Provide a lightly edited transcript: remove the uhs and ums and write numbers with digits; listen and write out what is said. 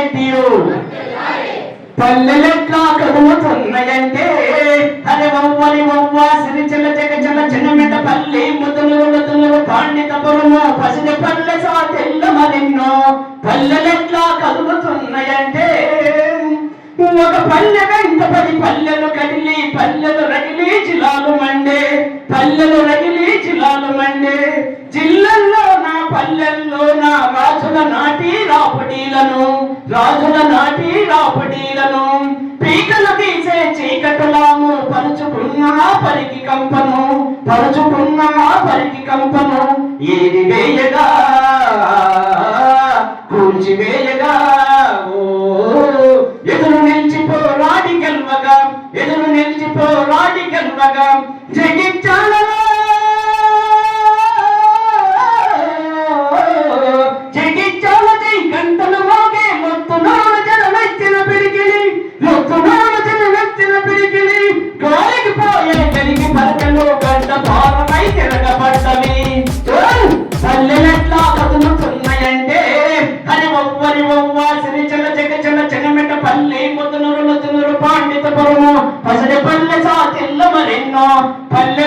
సొసైటీయు పల్లెలెట్లా కదులుతున్నాయంటే అరే వవ్వని వవ్వ సిరిచెల్ల జగచెల్ల చిన్నమిట పల్లి ముదులు పాండితపురము పసిడి పల్లె సాతెల్ల మరెన్నో పల్లెలెట్లా కదులుతున్నాయంటే ఒక పల్లె వెంట 10 పల్లెలు కదిలి పల్లెలు రగిలి జిల్లాలు మండే పల్లెలు రగిలి జిల్లాలు మండే జిల్లల్లో నా పల్లెల్లో నా రాజుల నాటి రాపడీలను పీకలు తీసే చీకటులాము పరుచుకున్న పరికి కంపను ఏది వేయగా కూల్చివేయగా ఎదురు నిలిచి పోరాడి గెలవగా జగించాల జై గంటలు మోగే లొత్తునాల జన వెచ్చిన పిడికిలి గాలికి పోయే కలిగి పరకలు గంట భారమై తిరగబడ్డవి పల్లెలెట్లా కదులుతున్నాయంటే అని ఒవ్వరి సిరిచెల్ల జగచెల్ల చెనమెట పల్లి ముదునూరు పాండితపురము పసిడి పల్లె సాతిల్ల మరెన్నో పల్లె